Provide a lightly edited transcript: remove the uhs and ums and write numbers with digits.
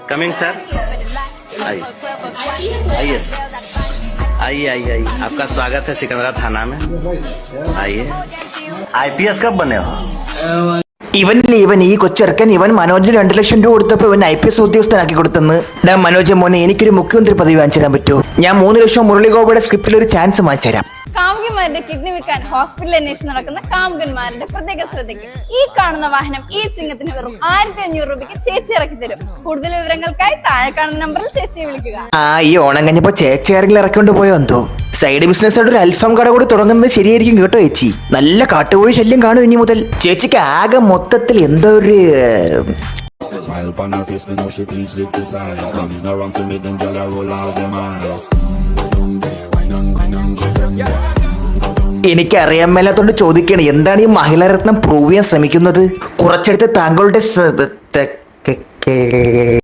Coming sir, आइए आइए sir, आइए आइए आइए, आपका स्वागत है सिकंदरा थाना में। आइए। IPS कब बने हो? ഇവൻ ഈ കൊച്ചിറക്കൻ ഇവൻ മനോജിന് 2 ലക്ഷം രൂപ കൊടുത്തപ്പോ ഇവൻ IPS ഉദ്യോഗസ്ഥനാക്കി കൊടുത്തെന്ന്. ഡാ മനോജ് മോനെ, എനിക്കൊരു മുഖ്യമന്ത്രി പദവി വാങ്ങിച്ചു തരാൻ പറ്റുമോ? ഞാൻ 3 ലക്ഷം മുരളി ഗോപയുടെ സ്ക്രിപ്റ്റിൽ ഒരു ചാൻസ് വാങ്ങിച്ചു തരാം. കാമുകന്മാരുടെ കിഡ്നി വിൽക്കാൻ ഹോസ്പിറ്റലിൽ അന്വേഷിച്ച് നടക്കുന്ന കാമുകന്മാരുടെ പ്രത്യേക ശ്രദ്ധയ്ക്ക് ഈ കാണുന്ന വാഹനം ഈ ചിങ്ങത്തിന് വെറും 1500 രൂപയ്ക്ക് ചേച്ചി ഇറക്കി തരും. കൂടുതൽ വിവരങ്ങൾക്കായി താഴെ കാണുന്ന നമ്പറിൽ ചേച്ചിയെ വിളിക്കുക. ഈ ഓണം കഴിഞ്ഞപ്പോ ചേച്ചി ആരെങ്കിലും ഇറക്കൊണ്ട് പോയോ എന്തോ. സൈഡ് ബിസിനസ് ആയിട്ട് ഒരു അൽഫാം കട കൂടി തുടങ്ങുന്നത് ശരിയായിരിക്കും കേട്ടോ ചേച്ചി. നല്ല കാട്ടുകോഴി ശല്യം കാണും ഇനി മുതൽ. ചേച്ചിക്ക് ആകെ മൊത്തത്തിൽ എന്തോ ഒരു Smile upon her face, me know she pleased with this eye. Coming around to me, them gyal a roll out them eyes. Go down there, wine and go down there. എനിക്കറിയാൻ മേലാത്തോണ്ട് ചോദിക്കണം, എന്താണ് ഈ മഹിളാരത്നം പ്രൂവ് ചെയ്യാൻ ശ്രമിക്കുന്നത്? കുറച്ചെടുത്ത് താങ്കളുടെ